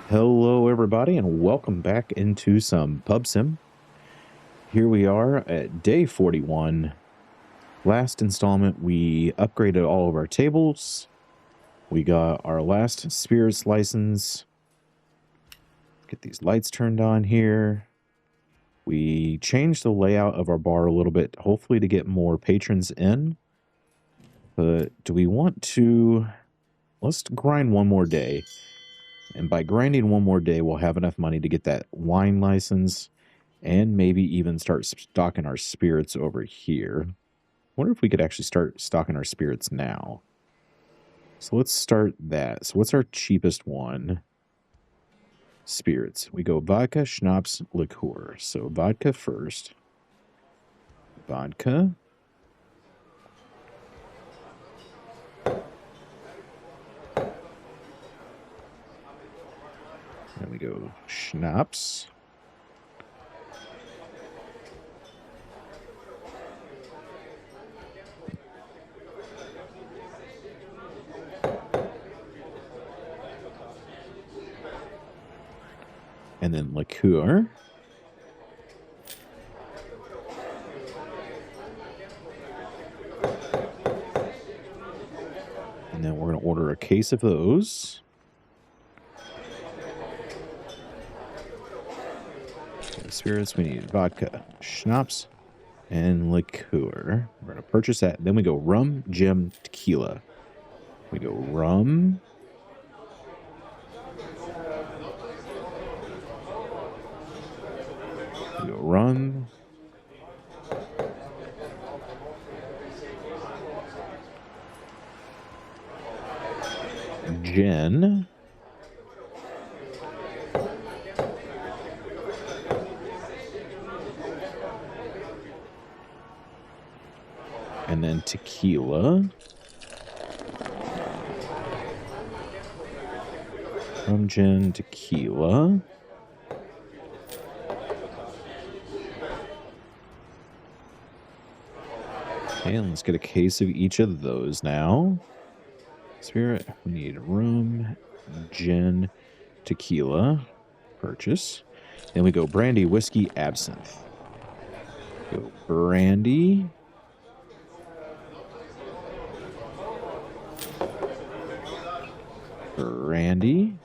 Hello, everybody, and welcome back into some Pub Sim. Here we are at day 41. Last installment, we upgraded all of our tables. We got our last spirits license. Get these lights turned on here. We changed the layout of our bar a little bit, hopefully to get more patrons in. But do we want to... Let's grind one more day. And by grinding one more day, we'll have enough money to get that wine license and maybe even start stocking our spirits over here. Wonder if we could actually start stocking our spirits now. So let's start that. So what's our cheapest one? Spirits. We go vodka, schnapps, liqueur. So vodka first. Vodka. Then we go schnapps. And then liqueur. And then we're going to order a case of those. Spirits, we need vodka, schnapps, and liqueur. We're going to purchase that. Then we go rum, gin, tequila. We go rum. We go rum. Gin. And then tequila. Rum, gin, tequila. Okay, let's get a case of each of those now. Spirit, we need rum, gin, tequila. Purchase. Then we go brandy, whiskey, absinthe. Go brandy. Brandy.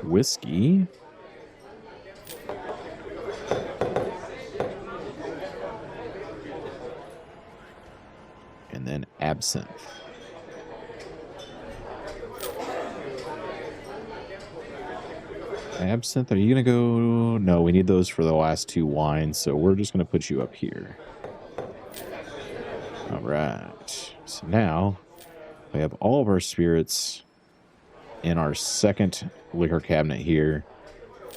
Whiskey. And then absinthe. Absinthe, are you going to go? No, we need those for the last two wines, so we're just going to put you up here. All right. So now we have all of our spirits in our second liquor cabinet here.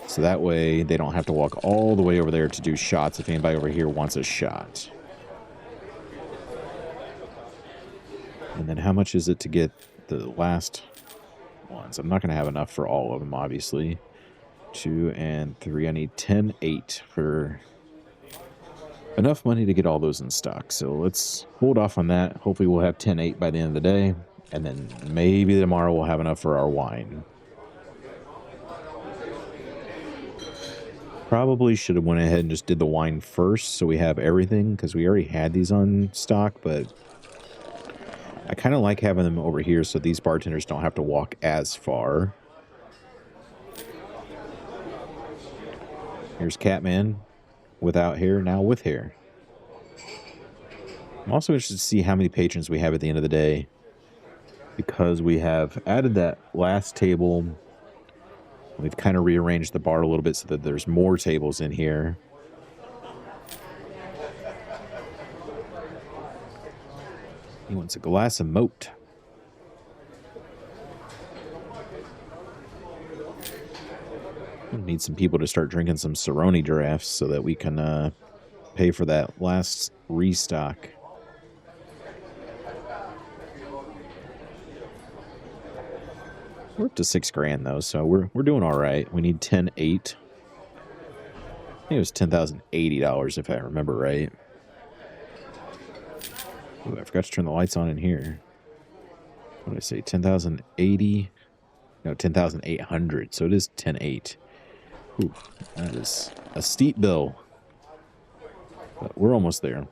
So that way they don't have to walk all the way over there to do shots if anybody over here wants a shot. And then how much is it to get the last ones? I'm not going to have enough for all of them, obviously. 2 and 3. I need 10.8 for enough money to get all those in stock. So let's hold off on that. Hopefully we'll have 10.8 by the end of the day. And then maybe tomorrow we'll have enough for our wine. Probably should have went ahead and just did the wine first so we have everything, because we already had these on stock, but I kind of like having them over here so these bartenders don't have to walk as far. Here's Catman without hair, now with hair. I'm also interested to see how many patrons we have at the end of the day, because we have added that last table. We've kind of rearranged the bar a little bit so that there's more tables in here. He wants a glass of moat. We need some people to start drinking some Cerrone drafts so that we can pay for that last restock. We're up to $6,000 though, so we're doing all right. We need 10.8. I think it was $10,080 if I remember right. Ooh, I forgot to turn the lights on in here. What did I say? 10,080? No, 10,800. So it is 10.8. Ooh, that is a steep bill. But we're almost there.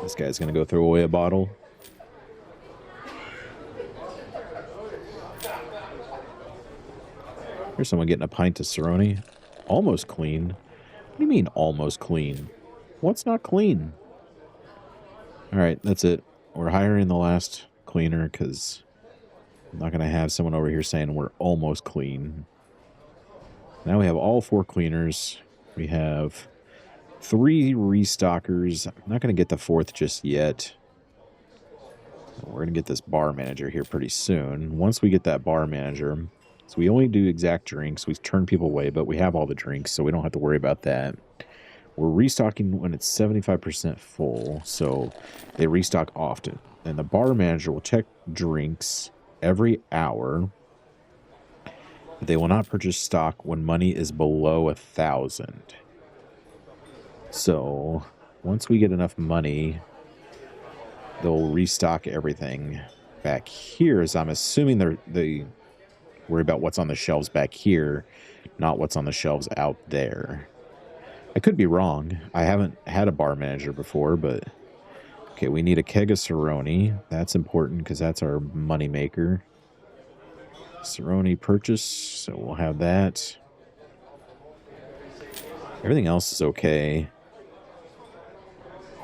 This guy's going to go throw away a bottle. Here's someone getting a pint of Cerrone. Almost clean. What do you mean almost clean? What's not clean? All right, that's it. We're hiring the last cleaner because I'm not going to have someone over here saying we're almost clean. Now we have all 4 cleaners. We have 3 restockers. I'm not going to get the 4th just yet. We're going to get this bar manager here pretty soon. Once we get that bar manager, so we only do exact drinks. We turn people away, but we have all the drinks, so we don't have to worry about that. We're restocking when it's 75% full, so they restock often. And the bar manager will check drinks every hour. They will not purchase stock when money is below 1,000. So once we get enough money, they'll restock everything back here. As I'm assuming they worry about what's on the shelves back here, not what's on the shelves out there. I could be wrong. I haven't had a bar manager before, but okay, we need a keg of Cerrone. That's important because that's our money maker. Cerrone purchase, so we'll have that. Everything else is okay.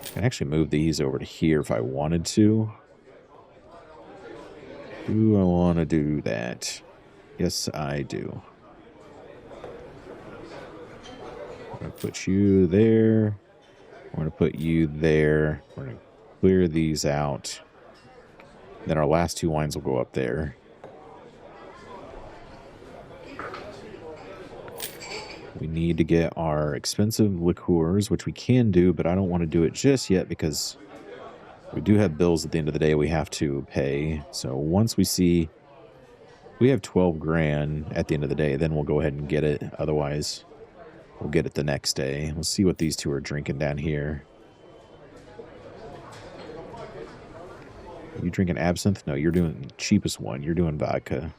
I can actually move these over to here if I wanted to. Do I want to do that? Yes, I do. I'm going to put you there. I'm going to put you there. We're going to clear these out. Then our last 2 wines will go up there. We need to get our expensive liqueurs, which we can do, but I don't want to do it just yet because we do have bills at the end of the day we have to pay. So once we see we have 12 grand at the end of the day, then we'll go ahead and get it. Otherwise, we'll get it the next day. We'll see what these 2 are drinking down here. Are you drinking absinthe? No, you're doing the cheapest one. You're doing vodka.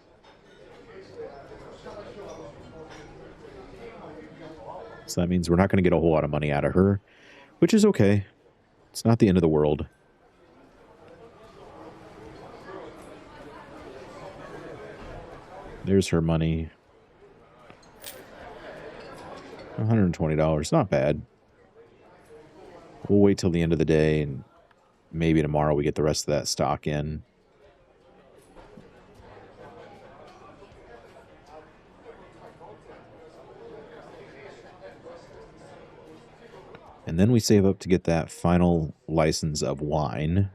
So that means we're not going to get a whole lot of money out of her, which is okay. It's not the end of the world. There's her money. $120. Not bad. We'll wait till the end of the day, and maybe tomorrow we get the rest of that stock in. And then we save up to get that final license of wine.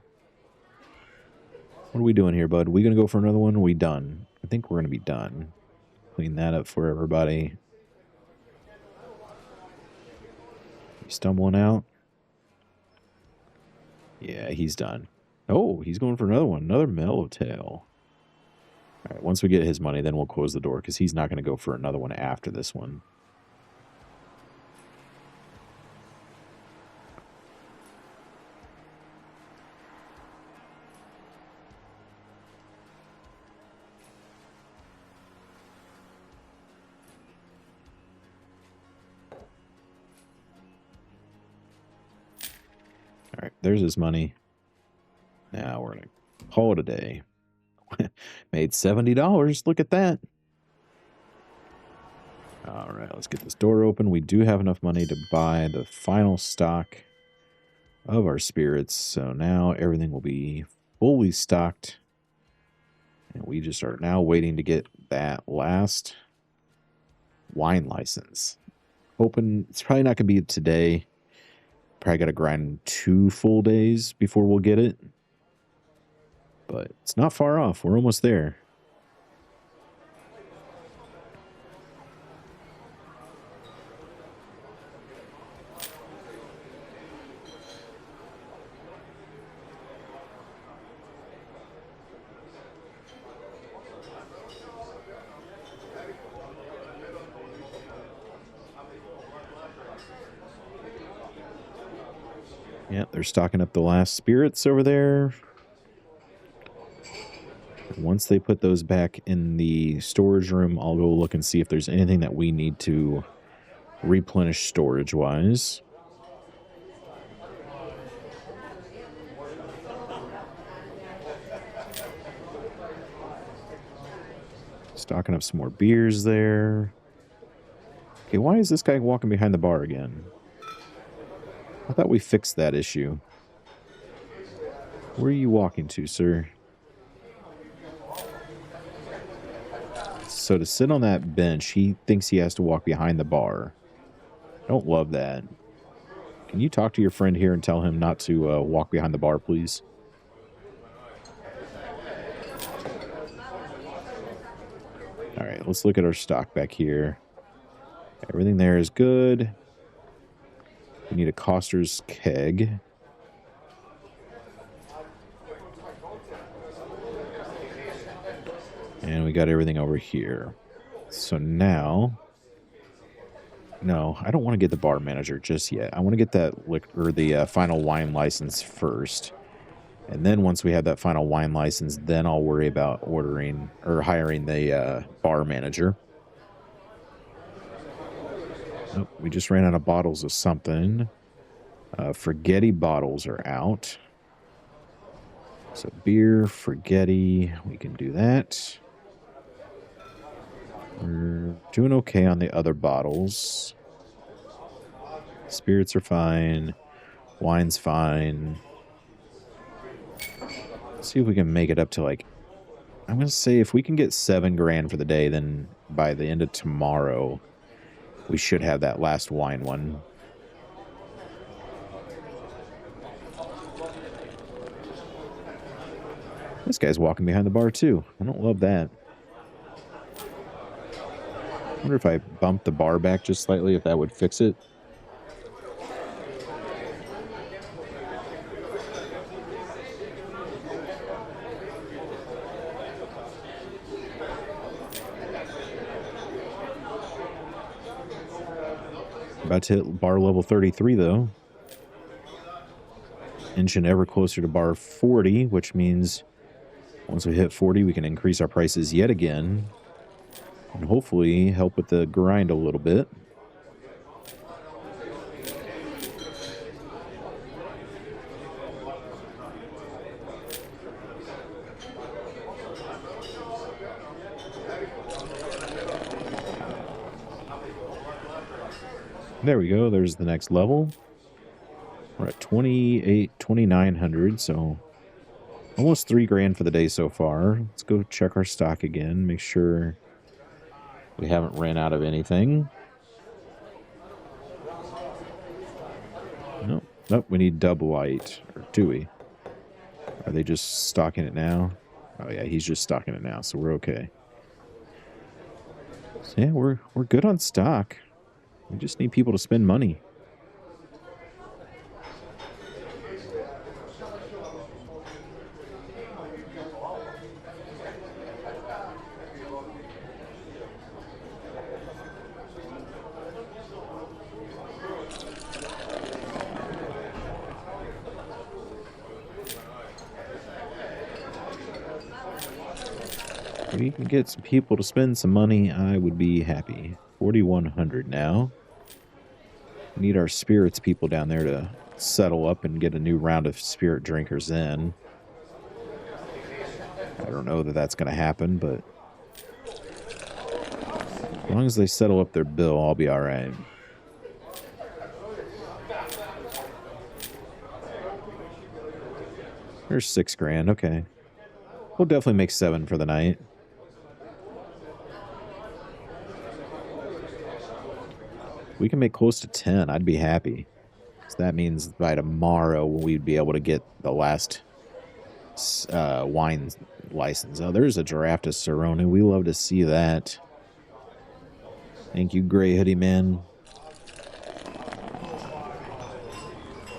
What are we doing here, bud? Are we going to go for another one? Are we done? I think we're going to be done. Clean that up for everybody. You stumbling out? Yeah, he's done. Oh, he's going for another one. Another Mellowtail. All right, once we get his money, then we'll close the door because he's not going to go for another one after this one. All right, there's his money. Now we're going to call it a day. Made $70. Look at that. All right, let's get this door open. We do have enough money to buy the final stock of our spirits. So now everything will be fully stocked. And we just are now waiting to get that last wine license. Hoping it's probably not going to be today. Probably got to grind 2 full days before we'll get it. But it's not far off. We're almost there. Yeah, they're stocking up the last spirits over there. Once they put those back in the storage room, I'll go look and see if there's anything that we need to replenish storage-wise. Stocking up some more beers there. Okay, why is this guy walking behind the bar again? I thought we fixed that issue. Where are you walking to, sir? So to sit on that bench, he thinks he has to walk behind the bar. Don't love that. Can you talk to your friend here and tell him not to walk behind the bar, please? All right, let's look at our stock back here. Everything there is good. We need a Coster's keg. And we got everything over here. So now... No, I don't want to get the bar manager just yet. I want to get that liquor, the final wine license first. And then once we have that final wine license, then I'll worry about ordering or hiring the bar manager. Oh, we just ran out of bottles of something. Forgetti bottles are out. So beer, Forgetti, we can do that. We're doing okay on the other bottles. Spirits are fine. Wine's fine. Let's see if we can make it up to like... I'm going to say if we can get $7 grand for the day, then by the end of tomorrow, we should have that last wine one. This guy's walking behind the bar too. I don't love that. I wonder if I bumped the bar back just slightly, if that would fix it. About to hit bar level 33, though. Inching ever closer to bar 40, which means once we hit 40, we can increase our prices yet again. And hopefully help with the grind a little bit. There we go. There's the next level. We're at 2,900, so almost $3 grand for the day so far. Let's go check our stock again, make sure we haven't ran out of anything. Nope. Nope, we need double light. Or do we? Are they just stocking it now? Oh yeah, he's just stocking it now, so we're okay. So yeah, we're good on stock. We just need people to spend money. If we can get some people to spend some money, I would be happy. 4,100 now. We need our spirits people down there to settle up and get a new round of spirit drinkers in. I don't know that that's going to happen, but as long as they settle up their bill, I'll be all right. There's $6 grand. Okay. We'll definitely make 7 for the night. We can make close to 10. I'd be happy. So that means by tomorrow we'd be able to get the last wine license. Oh, there's a Giraffe to Serrano. We love to see that. Thank you, Gray Hoodie Man.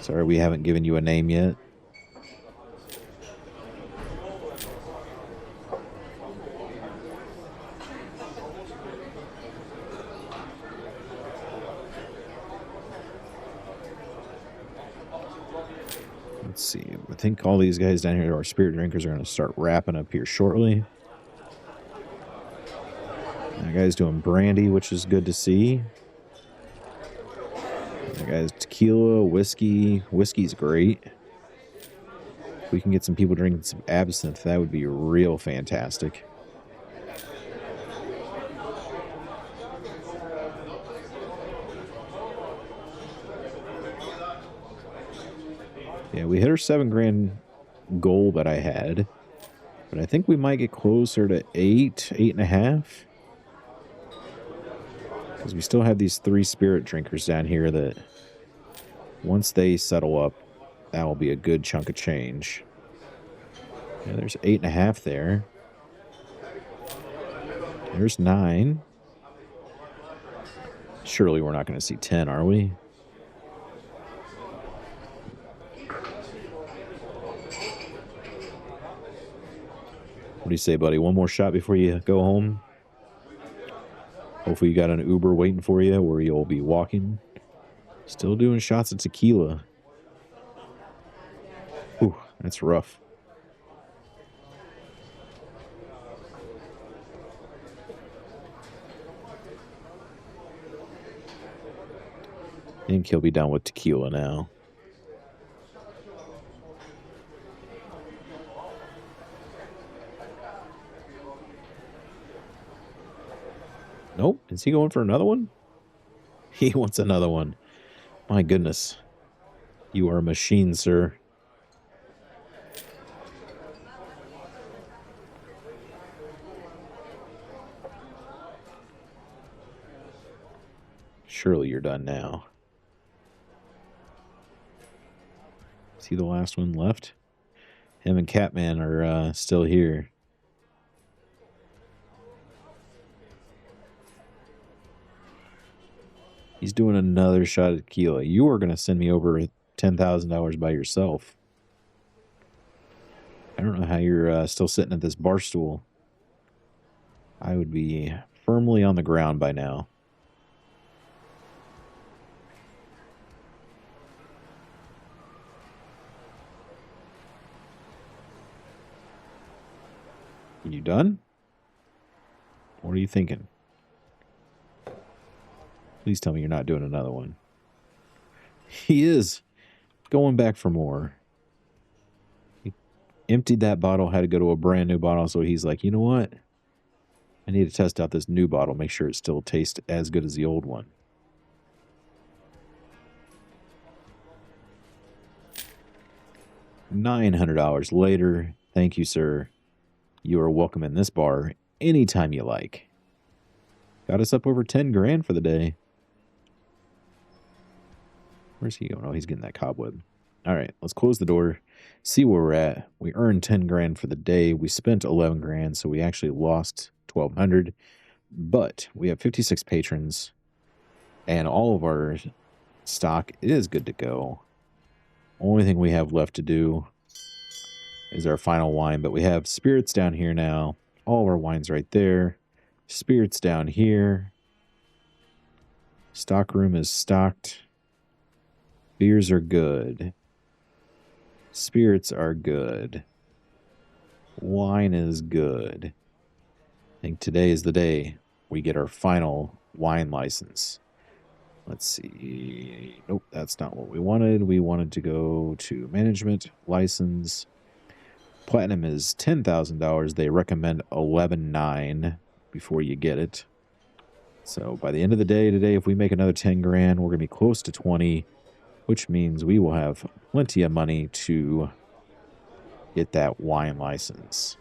Sorry we haven't given you a name yet. Let's see. I think all these guys down here, our spirit drinkers, are going to start wrapping up here shortly. That guy's doing brandy, which is good to see. That guy's tequila, whiskey. Whiskey's great. If we can get some people drinking some absinthe, that would be real fantastic. Yeah, we hit our $7,000 goal that I had, but I think we might get closer to 8.5. Because we still have these 3 spirit drinkers down here that once they settle up, that will be a good chunk of change. Yeah, there's 8.5 there. There's 9. Surely we're not going to see 10, are we? What do you say, buddy? One more shot before you go home? Hopefully you got an Uber waiting for you where you'll be walking. Still doing shots of tequila. Ooh, that's rough. I think he'll be done with tequila now. Nope. Is he going for another one? He wants another one. My goodness. You are a machine, sir. Surely you're done now. Is he the last one left? Him and Catman are still here. He's doing another shot of tequila. You are going to send me over $10,000 by yourself. I don't know how you're still sitting at this bar stool. I would be firmly on the ground by now. You done? What are you thinking? Please tell me you're not doing another one. He is going back for more. He emptied that bottle, had to go to a brand new bottle, so he's like, you know what? I need to test out this new bottle, make sure it still tastes as good as the old one. $900 later. Thank you, sir. You are welcome in this bar anytime you like. Got us up over 10 grand for the day. Where's he going? Oh, he's getting that cobweb. All right, let's close the door, see where we're at. We earned 10 grand for the day. We spent 11 grand, so we actually lost 1,200. But we have 56 patrons, and all of our stock is good to go. Only thing we have left to do is our final wine, but we have spirits down here now. All of our wines right there. Spirits down here. Stock room is stocked. Beers are good. Spirits are good. Wine is good. I think today is the day we get our final wine license. Let's see. Nope, that's not what we wanted. We wanted to go to management license. Platinum is $10,000. They recommend 11.9 before you get it. So by the end of the day today, if we make another 10 grand, we're going to be close to 20, which means we will have plenty of money to get that wine license.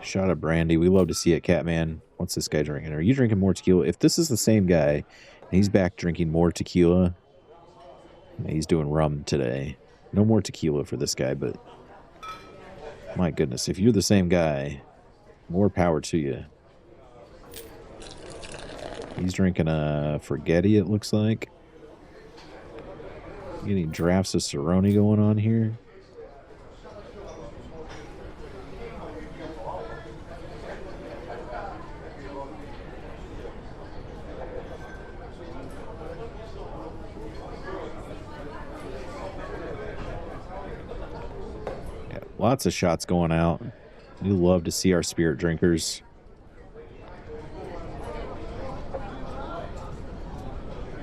Shot of brandy. We love to see it, Catman. What's this guy drinking? Are you drinking more tequila? If this is the same guy, and he's back drinking more tequila, he's doing rum today. No more tequila for this guy, but my goodness, if you're the same guy, more power to you. He's drinking a Forgetti, it looks like. Getting drafts of Cerrone going on here. Lots of shots going out. We love to see our spirit drinkers.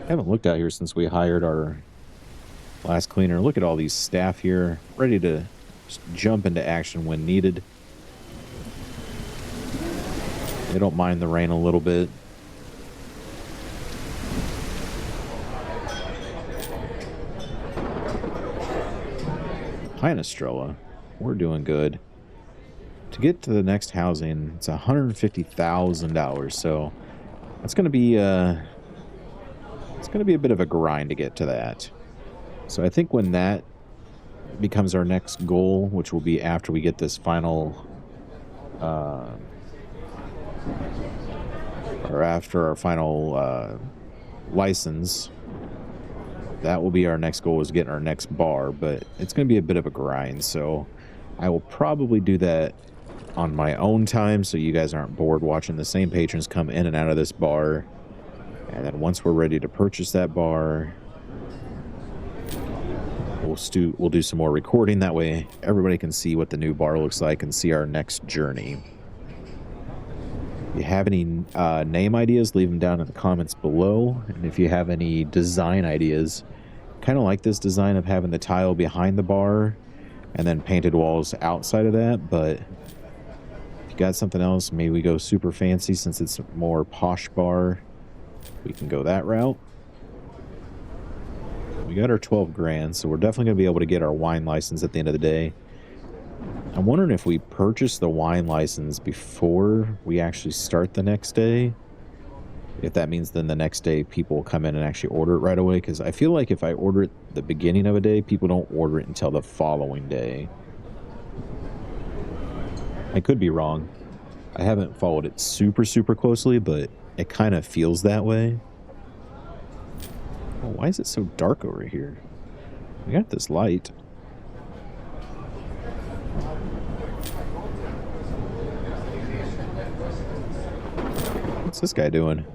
Haven't looked out here since we hired our last cleaner. Look at all these staff here, ready to just jump into action when needed. They don't mind the rain a little bit. Pint Estrella, we're doing good. To get to the next housing, it's $150,000. So that's going to be it's going to be a bit of a grind to get to that. So I think when that becomes our next goal, which will be after we get this final, or after our final license, that will be our next goal, is getting our next bar. But it's going to be a bit of a grind, so I will probably do that on my own time, so you guys aren't bored watching the same patrons come in and out of this bar. And then once we're ready to purchase that bar, we'll do some more recording. That way everybody can see what the new bar looks like and see our next journey. If you have any name ideas, leave them down in the comments below. And if you have any design ideas, kind of like this design of having the tile behind the bar and then painted walls outside of that. But if you got something else, maybe we go super fancy since it's a more posh bar. We can go that route. We got our 12 grand, so we're definitely going to be able to get our wine license at the end of the day. I'm wondering if we purchase the wine license before we actually start the next day. If that means then the next day people will come in and actually order it right away. Because I feel like if I order it the beginning of a day, people don't order it until the following day. I could be wrong. I haven't followed it super closely, but it kind of feels that way. Oh, why is it so dark over here? We got this light. What's this guy doing?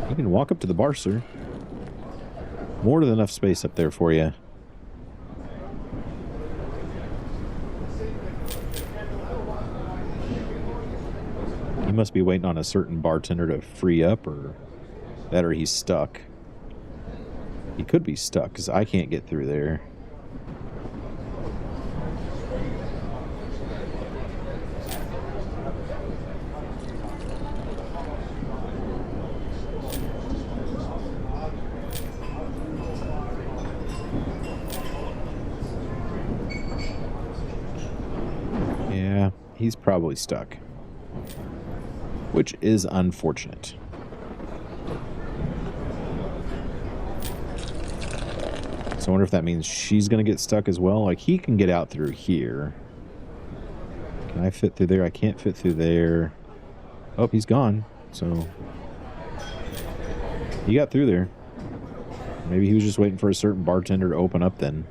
You can walk up to the bar, sir. More than enough space up there for you. He must be waiting on a certain bartender to free up, or he's stuck. He could be stuck because I can't get through there. Yeah, he's probably stuck, which is unfortunate. So I wonder if that means she's going to get stuck as well. Like, he can get out through here. Can I fit through there? I can't fit through there. Oh, he's gone. So he got through there. Maybe he was just waiting for a certain bartender to open up then.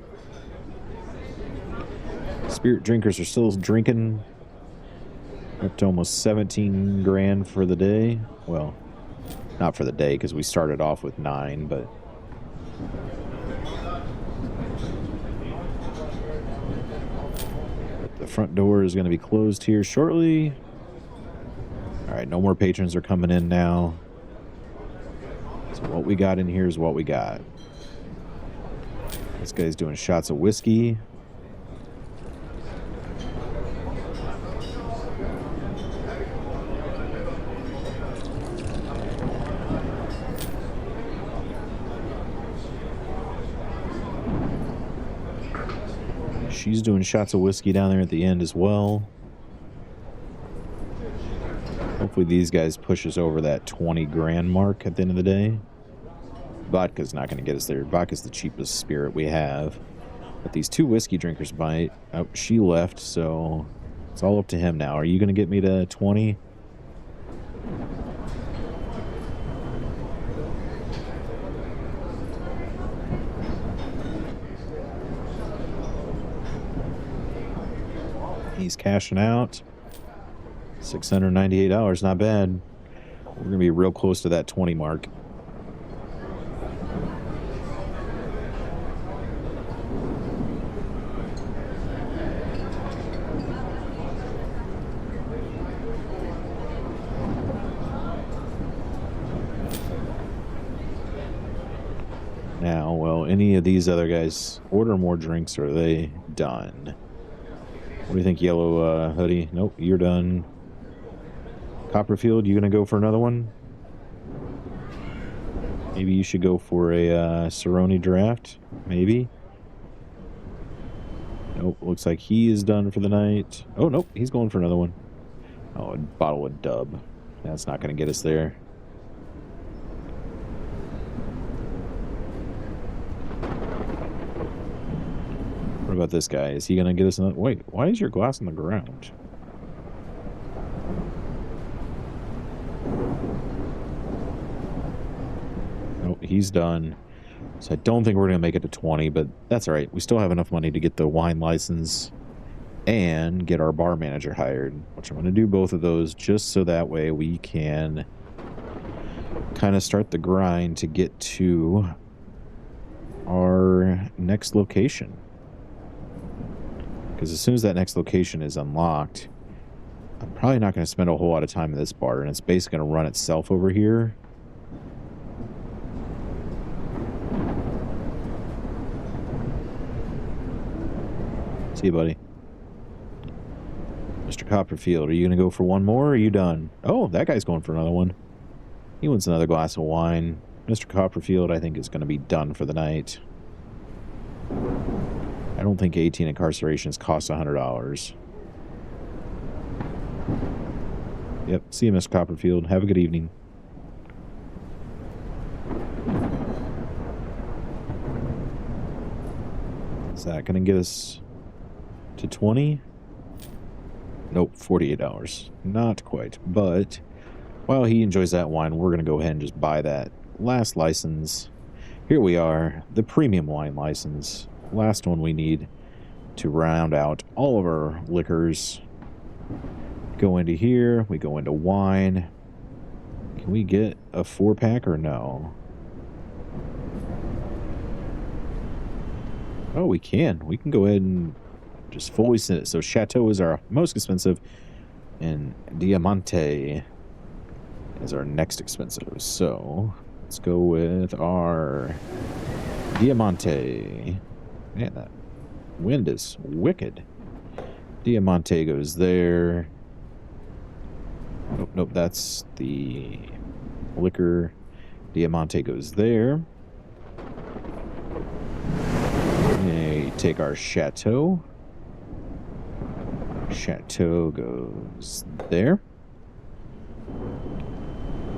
Spirit drinkers are still drinking. Up to almost 17 grand for the day. Well, not for the day because we started off with 9, but the front door is going to be closed here shortly. All right, no more patrons are coming in now. So what we got in here is what we got. This guy's doing shots of whiskey. She's doing shots of whiskey down there at the end as well. Hopefully these guys push us over that 20 grand mark at the end of the day. Vodka's not going to get us there. Vodka's the cheapest spirit we have. But these two whiskey drinkers might. Oh, she left, so it's all up to him now. Are you going to get me to 20? He's cashing out. $698, not bad. We're going to be real close to that 20 mark. So any of these other guys order more drinks, or are they done? What do you think, Yellow Hoodie? Nope, you're done. Copperfield, you gonna go for another one? Maybe you should go for a Cerrone draft. Maybe. Nope, looks like he is done for the night. Oh, nope, he's going for another one. Oh, a bottle of Dub. That's not going to get us there. What about this guy? Is he going to get us another? Wait, why is your glass on the ground? Nope, he's done. So I don't think we're going to make it to 20, but that's all right. We still have enough money to get the wine license and get our bar manager hired, which I'm going to do both of those just so that way we can kind of start the grind to get to our next location. Because as soon as that next location is unlocked, I'm probably not going to spend a whole lot of time in this bar, and it's basically going to run itself over here. See you, buddy. Mr. Copperfield, are you going to go for one more, or are you done? Oh, that guy's going for another one. He wants another glass of wine. Mr. Copperfield, I think, is going to be done for the night. I don't think 18 incarcerations cost $100. Yep, see you, Mr. Copperfield. Have a good evening. Is that going to get us to 20? Nope, 48 hours. Not quite, but while he enjoys that wine, we're going to go ahead and just buy that last license. Here we are, the premium wine license. Last one we need to round out all of our liquors. Go into here, we go into wine. Can we get a 4-pack or no? Oh, we can. We can go ahead and just fully send it. So Chateau is our most expensive, and Diamante is our next expensive. So let's go with our Diamante. Man, that wind is wicked. Diamante goes there. Nope, nope, that's the liquor. Diamante goes there. Okay, take our Chateau. Chateau goes there.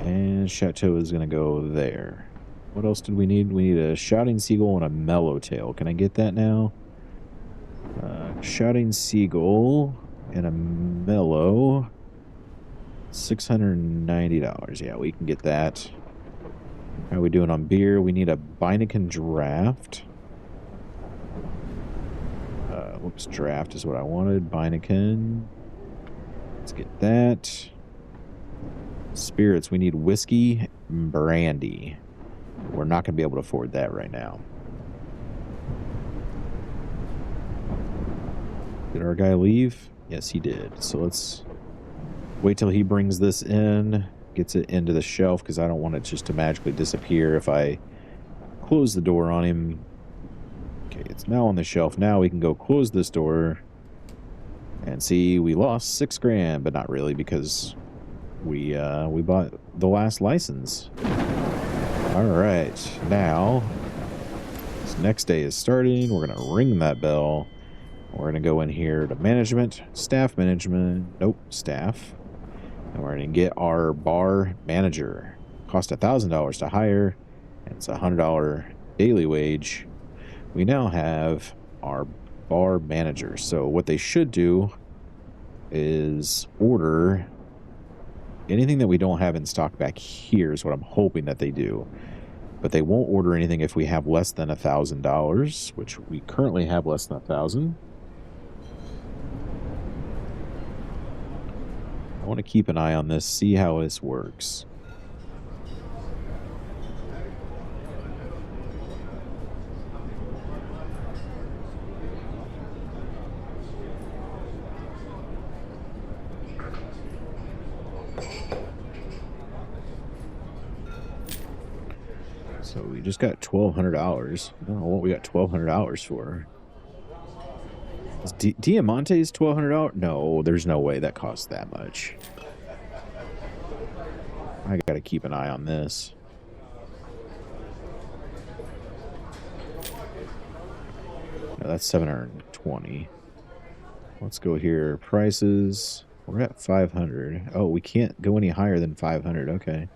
And Chateau is going to go there. What else did we need? We need a Shouting Seagull and a Mellow Tail. Can I get that now? Shouting Seagull and a Mellow. $690. Yeah, we can get that. How are we doing on beer? We need a Beineken draft. Whoops, draft is what I wanted. Beineken. Let's get that. Spirits, we need whiskey and brandy. We're not going to be able to afford that right now. Did our guy leave? Yes, he did. So let's wait till he brings this in, gets it into the shelf, because I don't want it just to magically disappear if I close the door on him. Okay, it's now on the shelf. Now we can go close this door and see we lost $6 grand, but not really, because we bought the last license. All right, now this next day is starting. We're gonna ring that bell. We're gonna go in here to management, staff management. Nope, staff. And we're gonna get our bar manager. Cost $1,000 to hire, and it's $100 daily wage. We now have our bar manager. So what they should do is order anything that we don't have in stock back here is what I'm hoping that they do. But they won't order anything if we have less than $1,000, which we currently have less than 1,000. I want to keep an eye on this, see how this works. So we just got $1,200. I don't know what we got $1,200 for. Is Diamante's $1,200? No, there's no way that costs that much. I gotta keep an eye on this. No, that's 720. Let's go here. Prices. We're at 500. Oh, we can't go any higher than 500. Okay.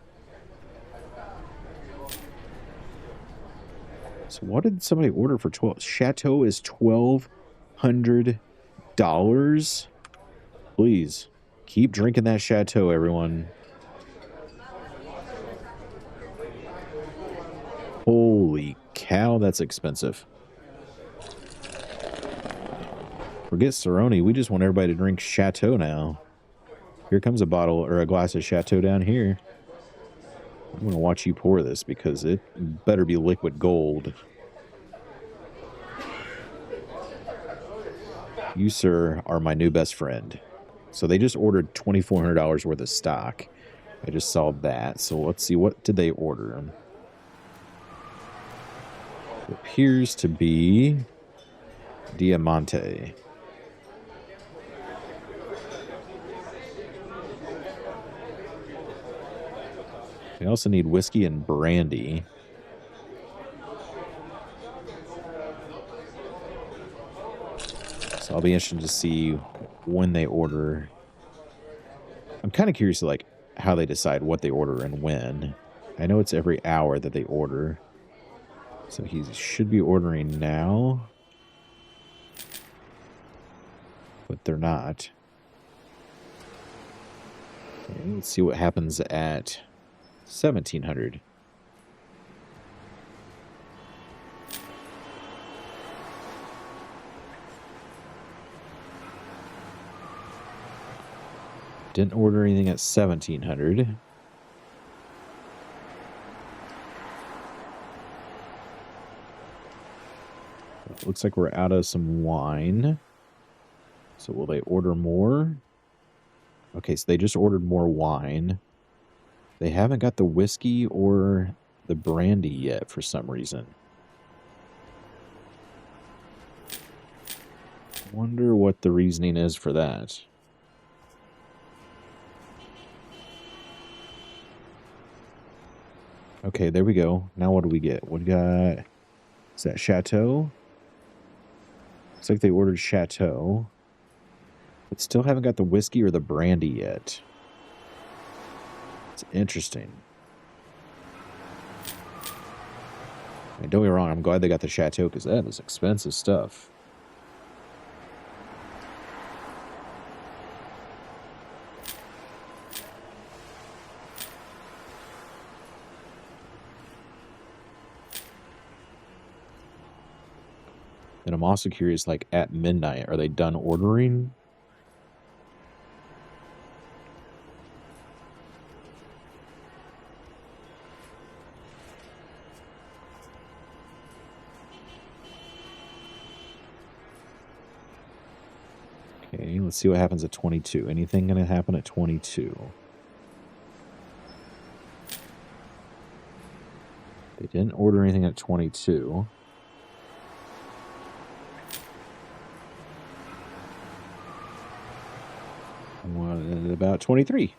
So what did somebody order for 12? Chateau is $1,200. Please keep drinking that Chateau, everyone. Holy cow, that's expensive. Forget Cerrone. We just want everybody to drink Chateau now. Here comes a bottle or a glass of Chateau down here. I'm going to watch you pour this because it better be liquid gold. You, sir, are my new best friend. So they just ordered $2,400 worth of stock. I just saw that. So let's see, what did they order? It appears to be Diamante. We also need whiskey and brandy. So I'll be interested to see when they order. I'm kind of curious like how they decide what they order and when. I know it's every hour that they order. So he should be ordering now. But they're not. Okay, let's see what happens at 1,700. Didn't order anything at 1,700. Looks like we're out of some wine. So will they order more? Okay, so they just ordered more wine. They haven't got the whiskey or the brandy yet for some reason. Wonder what the reasoning is for that. Okay, there we go. Now what do we get? What do we got? Is that Chateau? Looks like they ordered Chateau. But still haven't got the whiskey or the brandy yet. It's interesting. And don't get me wrong, I'm glad they got the Chateau because that is expensive stuff. And I'm also curious, like, at midnight, are they done ordering? Okay, let's see what happens at 22. Anything going to happen at 22? They didn't order anything at 22. About 23.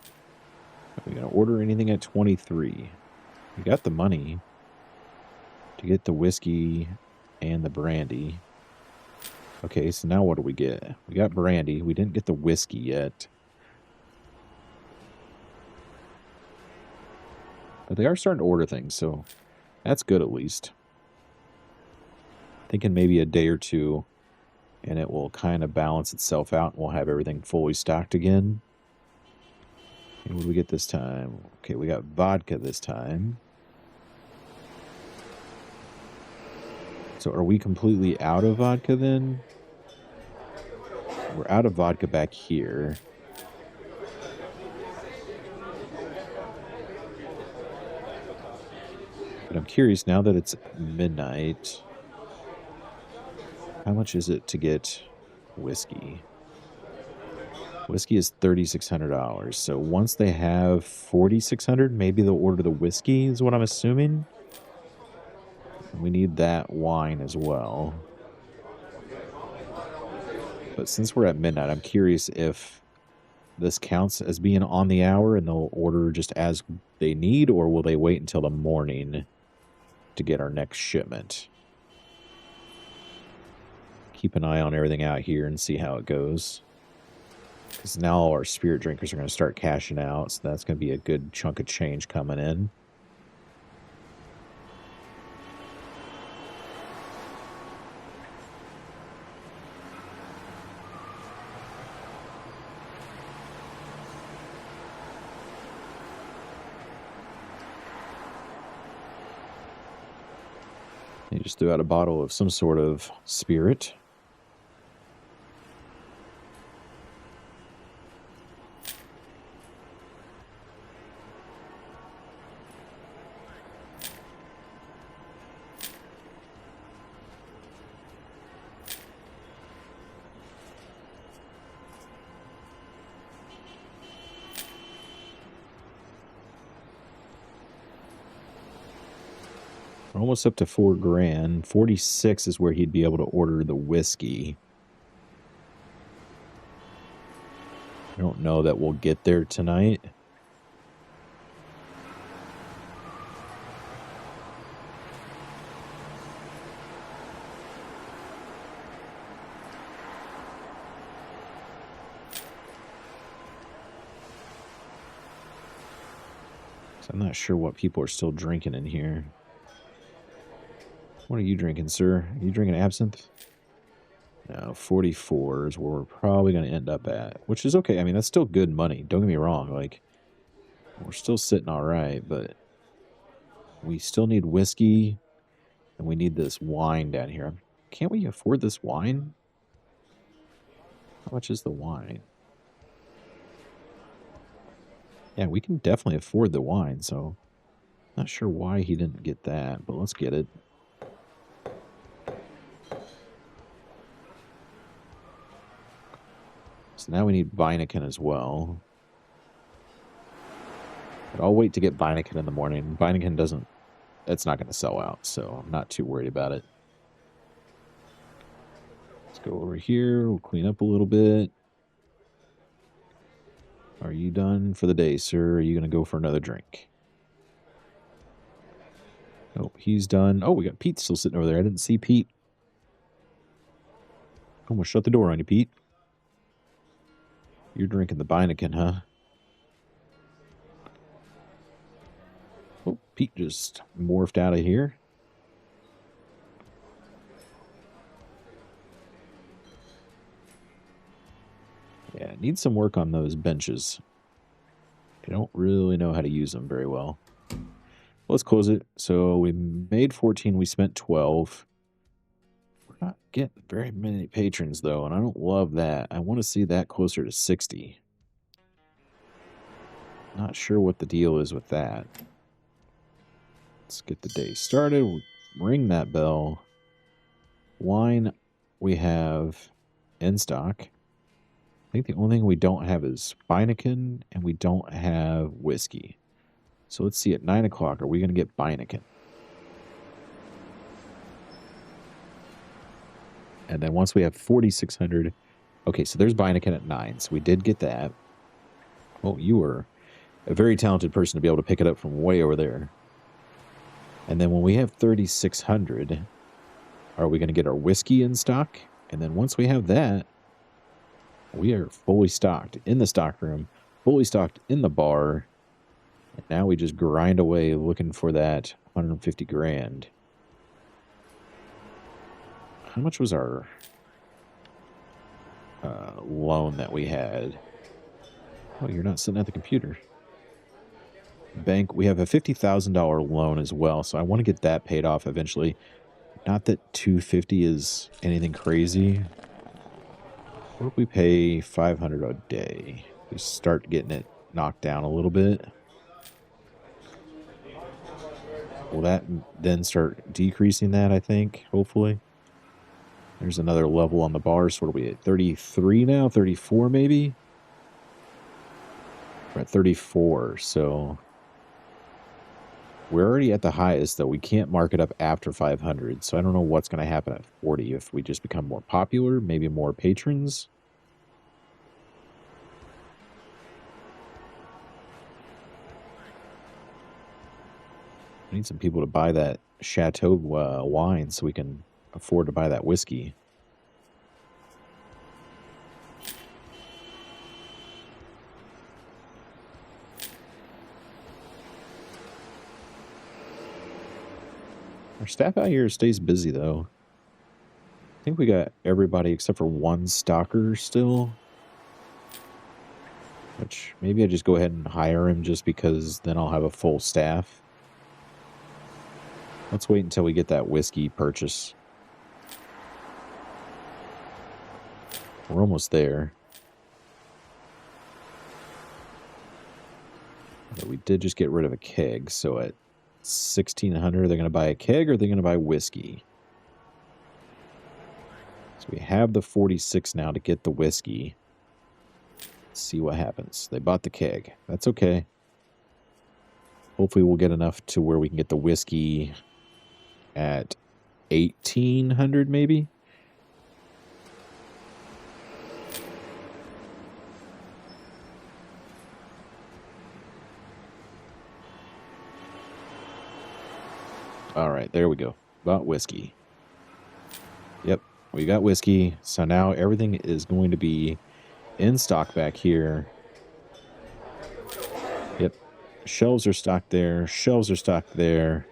Are we going to order anything at 23? We got the money to get the whiskey and the brandy. Okay, so now what do we get? We got brandy. We didn't get the whiskey yet. But they are starting to order things, so that's good at least. Thinking maybe a day or two, and it will kind of balance itself out, and we'll have everything fully stocked again. And what do we get this time? Okay, we got vodka this time. So are we completely out of vodka then? We're out of vodka back here. But I'm curious, now that it's midnight, how much is it to get whiskey? Whiskey is $3,600. So once they have $4,600, maybe they'll order the whiskey, is what I'm assuming. We need that wine as well. But since we're at midnight, I'm curious if this counts as being on the hour and they'll order just as they need, or will they wait until the morning to get our next shipment? Keep an eye on everything out here and see how it goes. Because now our spirit drinkers are going to start cashing out, so that's going to be a good chunk of change coming in. You just threw out a bottle of some sort of spirit. We're almost up to $4 grand. 46 is where he'd be able to order the whiskey. I don't know that we'll get there tonight. So I'm not sure what people are still drinking in here. What are you drinking, sir? Are you drinking absinthe? No, 44 is where we're probably going to end up at, which is okay. I mean, that's still good money. Don't get me wrong. Like, we're still sitting all right, but we still need whiskey, and we need this wine down here. Can't we afford this wine? How much is the wine? Yeah, we can definitely afford the wine, so not sure why he didn't get that, but let's get it. So now we need Beineken as well. But I'll wait to get Beineken in the morning. Beineken doesn't... It's not going to sell out, so I'm not too worried about it. Let's go over here. We'll clean up a little bit. Are you done for the day, sir? Are you going to go for another drink? Nope, he's done. Oh, we got Pete still sitting over there. I didn't see Pete. Almost shut the door on you, Pete. You're drinking the Beineken, huh? Oh, Pete just morphed out of here. Yeah, need some work on those benches. I don't really know how to use them very well. Let's close it. So we made 14, we spent 12. We're not getting very many patrons, though, and I don't love that. I want to see that closer to 60. Not sure what the deal is with that. Let's get the day started. We'll ring that bell. Wine we have in stock. I think the only thing we don't have is Beineken, and we don't have whiskey. So let's see, at 9 o'clock, are we going to get Beineken? And then once we have 4,600... Okay, so there's Beineken at 9, so we did get that. Oh, you were a very talented person to be able to pick it up from way over there. And then when we have 3,600, are we going to get our whiskey in stock? And then once we have that, we are fully stocked in the stock room, fully stocked in the bar. And now we just grind away looking for that 150 grand. How much was our loan that we had? Oh, you're not sitting at the computer. Bank, we have a $50,000 loan as well, so I want to get that paid off eventually. Not that 250 is anything crazy. What if we pay 500 a day? We start getting it knocked down a little bit. Will that then start decreasing that, I think, hopefully? There's another level on the bar, so what are we at? 33 now? 34 maybe? We're at 34, so... We're already at the highest, though. We can't mark it up after 500, so I don't know what's going to happen at 40 if we just become more popular, maybe more patrons. I need some people to buy that Chateau wine so we can afford to buy that whiskey. Our staff out here stays busy, though. I think we got everybody except for one stalker still. Which, maybe I just go ahead and hire him just because then I'll have a full staff. Let's wait until we get that whiskey purchase. We're almost there. But we did just get rid of a keg, so at 1,600, they're going to buy a keg or they're going to buy whiskey. So we have the 46 now to get the whiskey. Let's see what happens. They bought the keg. That's okay. Hopefully we'll get enough to where we can get the whiskey at 1,800 maybe. All right, there we go. Bought whiskey. Yep, we got whiskey. So now everything is going to be in stock back here. Yep, shelves are stocked there. Shelves are stocked there.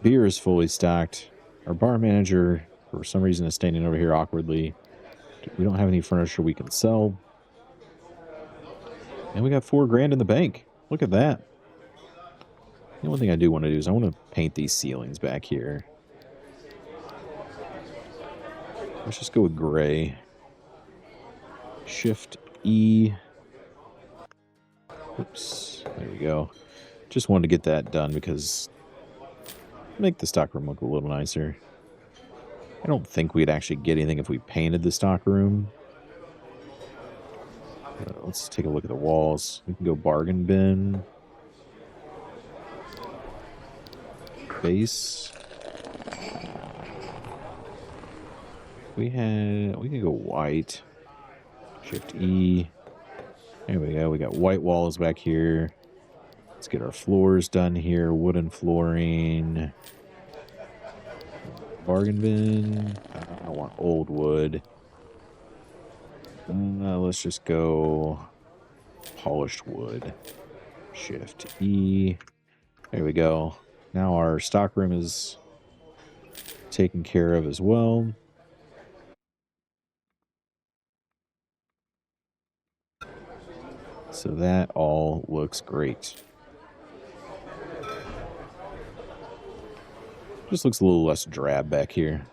Beer is fully stocked. Our bar manager, for some reason, is standing over here awkwardly. We don't have any furniture we can sell. And we got $4,000 in the bank. Look at that. The only thing I do want to do is I want to paint these ceilings back here. Let's just go with gray. Shift E. Oops. There we go. Just wanted to get that done because make the stockroom look a little nicer. I don't think we'd actually get anything if we painted the stockroom. Let's take a look at the walls. We can go bargain bin. Base. We can go white. Shift E. There we go. We got white walls back here. Let's get our floors done here. Wooden flooring. Bargain bin. I want old wood. Let's just go polished wood. Shift E. There we go. Now our stockroom is taken care of as well. So that all looks great. Just looks a little less drab back here.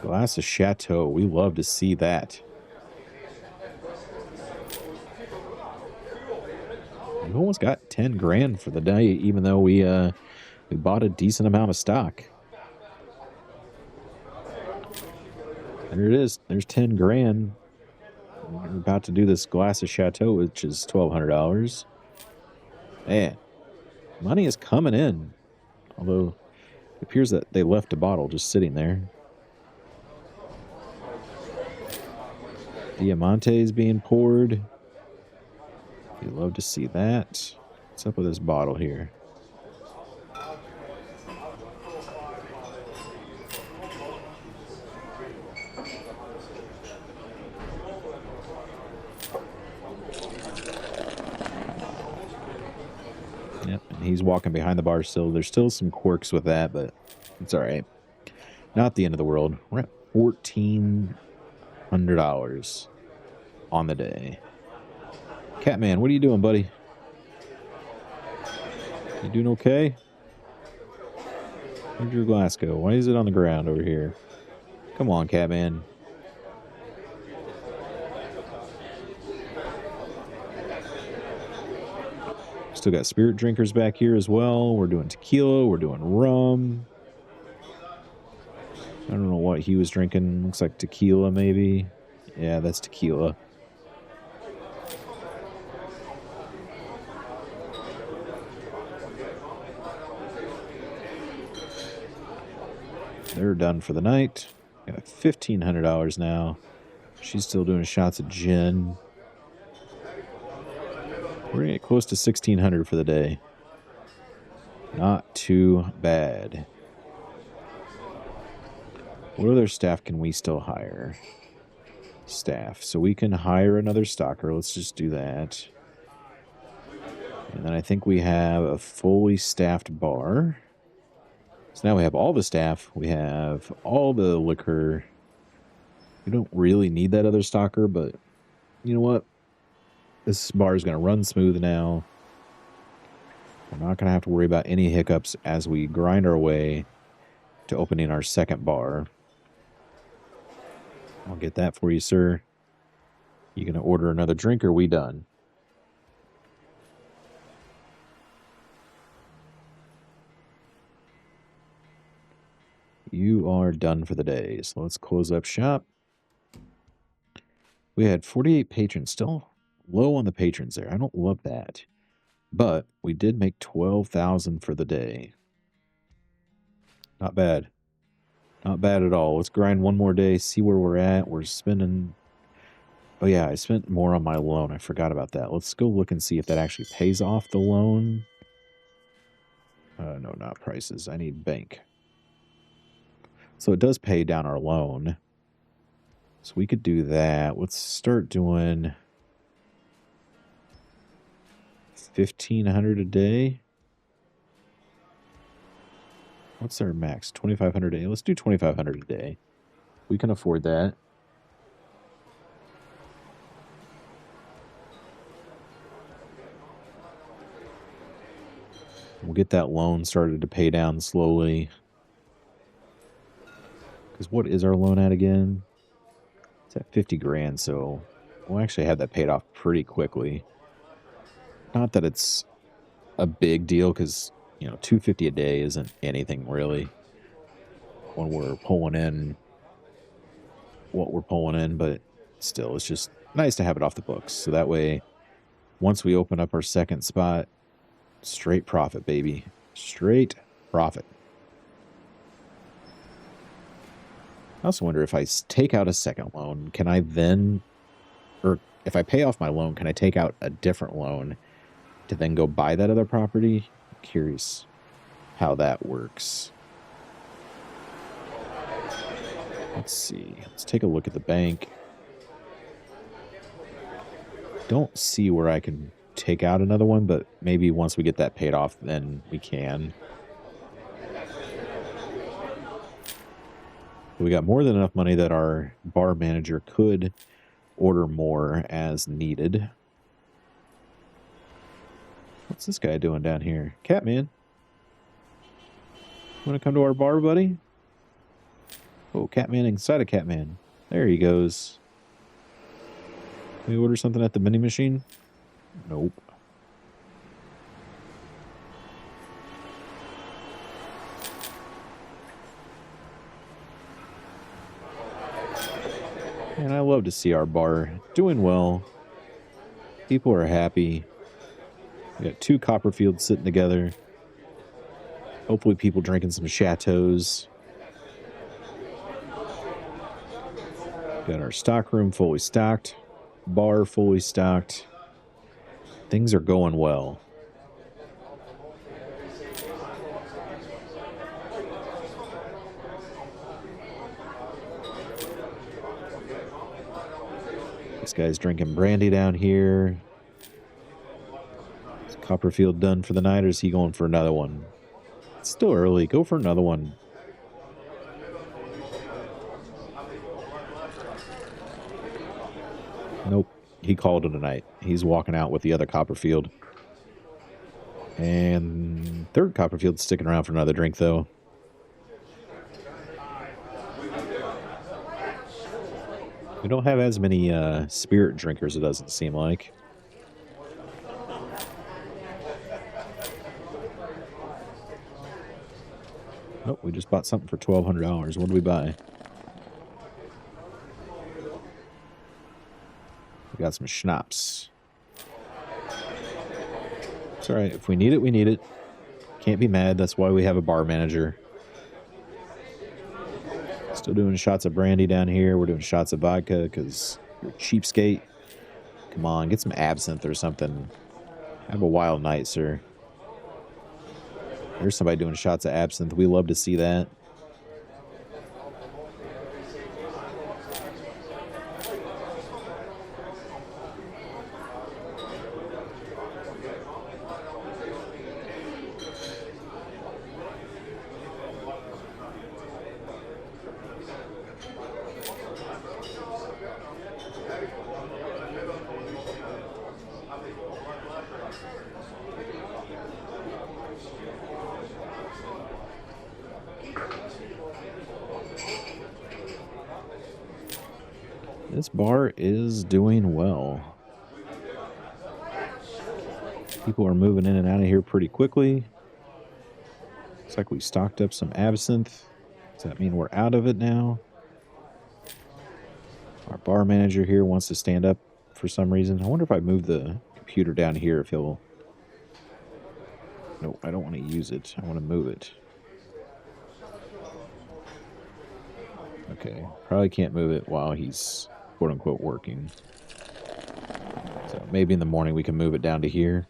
Glass of Chateau. We love to see that. We almost got $10,000 for the day, even though we bought a decent amount of stock. There it is. There's $10,000. We're about to do this glass of Chateau, which is $1,200. Man, money is coming in. Although it appears that they left a bottle just sitting there. Diamante is being poured. We love to see that. What's up with this bottle here? Yep, and he's walking behind the bar still. There's still some quirks with that, but it's all right. Not the end of the world. We're at $1,400 on the day. Catman, what are you doing, buddy? You doing okay? Where'd your glass go? Why is it on the ground over here? Come on, Catman. Still got spirit drinkers back here as well. We're doing tequila. We're doing rum. I don't know what he was drinking. Looks like tequila, maybe. Yeah, that's tequila. They're done for the night. Got $1,500 now. She's still doing shots of gin. We're gonna get close to $1,600 for the day. Not too bad. What other staff can we still hire? Staff. So we can hire another stocker. Let's just do that. And then I think we have a fully staffed bar. So now we have all the staff. We have all the liquor. We don't really need that other stocker, but you know what? This bar is going to run smooth now. We're not going to have to worry about any hiccups as we grind our way to opening our second bar. I'll get that for you, sir. You going to order another drink, or are we done? You are done for the day. So let's close up shop. We had 48 patrons. Still low on the patrons there. I don't love that. But we did make 12,000 for the day. Not bad. Not bad at all. Let's grind one more day, see where we're at. We're spending... Oh, yeah, I spent more on my loan. I forgot about that. Let's go look and see if that actually pays off the loan. No, not prices. I need bank. So it does pay down our loan. So we could do that. Let's start doing 1,500 a day. What's our max? 2,500 a day. Let's do 2,500 a day. We can afford that. We'll get that loan started to pay down slowly. Because what is our loan at again? It's at 50 grand, so we'll actually have that paid off pretty quickly. Not that it's a big deal, because, you know, $250 a day isn't anything really when we're pulling in what we're pulling in, but still, it's just nice to have it off the books. So that way, once we open up our second spot, straight profit, baby. Straight profit. I also wonder if I take out a second loan, can I then, or if I pay off my loan, can I take out a different loan to then go buy that other property? I'm curious how that works. Let's see. Let's take a look at the bank. Don't see where I can take out another one, but maybe once we get that paid off, then we can. We got more than enough money that our bar manager could order more as needed. What's this guy doing down here? Catman. Want to come to our bar, buddy? Oh, Catman inside of Catman. There he goes. Can we order something at the mini machine? Nope. And I love to see our bar doing well. People are happy. We got 2 Copperfields sitting together. Hopefully people drinking some Chateaus. Got our stock room fully stocked. Bar fully stocked. Things are going well. This guy's drinking brandy down here. Is Copperfield done for the night, or is he going for another one? It's still early. Go for another one. Nope. He called it a night. He's walking out with the other Copperfield. And third Copperfield's sticking around for another drink, though. We don't have as many spirit drinkers, it doesn't seem like. Oh, we just bought something for $1,200. What did we buy? We got some schnapps. It's all right. If we need it, we need it. Can't be mad. That's why we have a bar manager. Still doing shots of brandy down here. We're doing shots of vodka because you're a cheapskate. Come on, get some absinthe or something. Have a wild night, sir. There's somebody doing shots of absinthe. We love to see that. This bar is doing well. People are moving in and out of here pretty quickly. Looks like we stocked up some absinthe. Does that mean we're out of it now? Our bar manager here wants to stand up for some reason. I wonder if I move the computer down here if he'll... No, I don't want to use it. I want to move it. Okay, probably can't move it while he's quote-unquote working. So maybe in the morning we can move it down to here.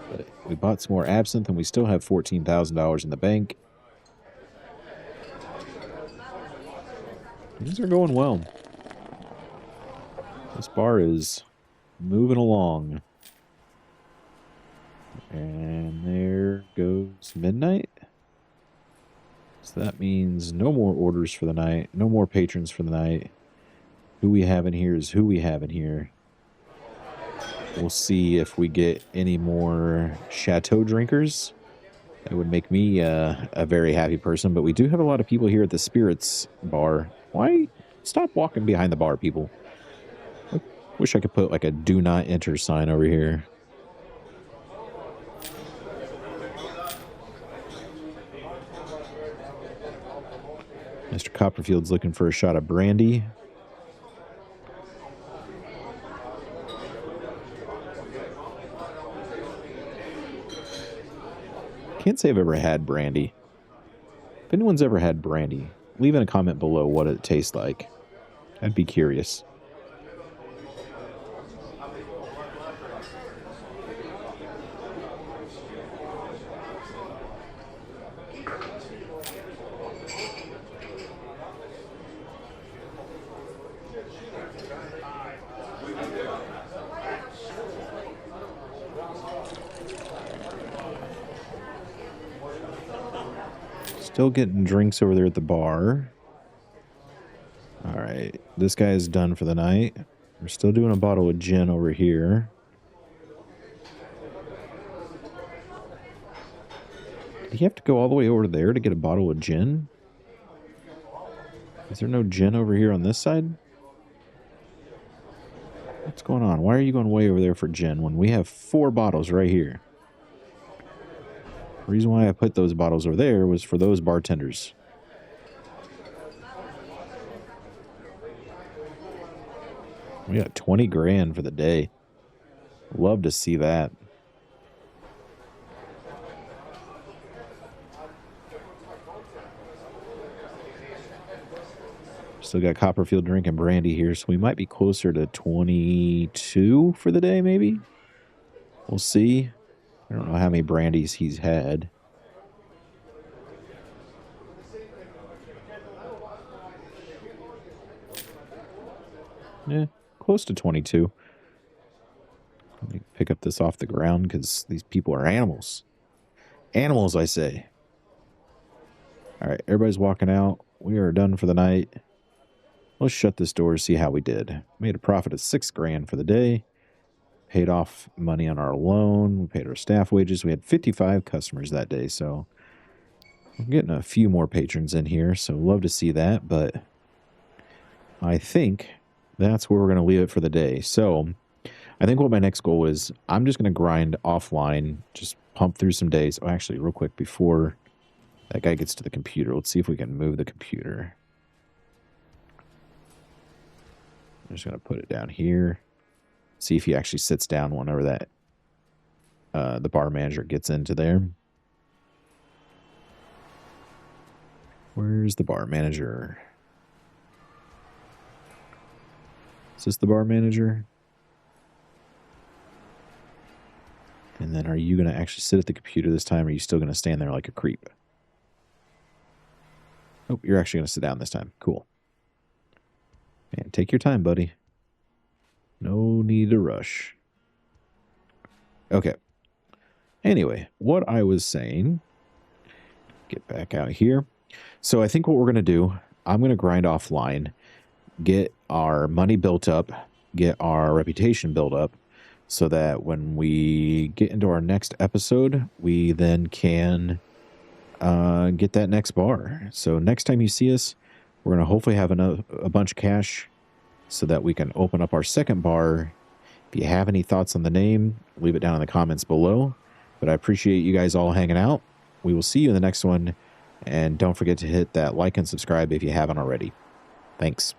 But we bought some more absinthe and we still have $14,000 in the bank. Things are going well. This bar is moving along. And there goes midnight. So that means no more orders for the night. No more patrons for the night. Who we have in here is who we have in here. We'll see if we get any more chateau drinkers. That would make me a very happy person. But we do have a lot of people here at the Spirits bar. Why? Stop walking behind the bar, people. I wish I could put like a do not enter sign over here. Mr. Copperfield's looking for a shot of brandy. Can't say I've ever had brandy. If anyone's ever had brandy, leave in a comment below what it tastes like. I'd be curious. Still getting drinks over there at the bar. All right, this guy is done for the night. We're still doing a bottle of gin over here. Do you have to go all the way over there to get a bottle of gin? Is there no gin over here on this side? What's going on? Why are you going way over there for gin when we have 4 bottles right here? The reason why I put those bottles over there was for those bartenders. We got 20 grand for the day. Love to see that. Still got Copperfield drinking brandy here, so we might be closer to 22 for the day, maybe? We'll see. I don't know how many brandies he's had. Yeah, close to 22. Let me pick up this off the ground because these people are animals. Animals, I say. All right, everybody's walking out. We are done for the night. Let's shut this door, see how we did. Made a profit of 6 grand for the day. Paid off money on our loan. We paid our staff wages. We had 55 customers that day, so I'm getting a few more patrons in here, so love to see that, but I think that's where we're going to leave it for the day. So I think what my next goal is, I'm just going to grind offline, just pump through some days. Oh, actually, real quick, before That guy gets to the computer. Let's see if we can move the computer. I'm just going to put it down here. See if he actually sits down whenever that the bar manager gets into there. Where's the bar manager? Is this the bar manager? And then are you going to actually sit at the computer this time, or are you still going to stand there like a creep? Oh, you're actually going to sit down this time. Cool. Man, take your time, buddy. No need to rush. Okay. Anyway, what I was saying, get back out here. So I think what we're going to do, I'm going to grind offline, get our money built up, get our reputation built up, so that when we get into our next episode, we then can get that next bar. So next time you see us, we're going to hopefully have a bunch of cash so that we can open up our second bar. If you have any thoughts on the name, leave it down in the comments below. But I appreciate you guys all hanging out. We will see you in the next one. And don't forget to hit that like and subscribe if you haven't already. Thanks.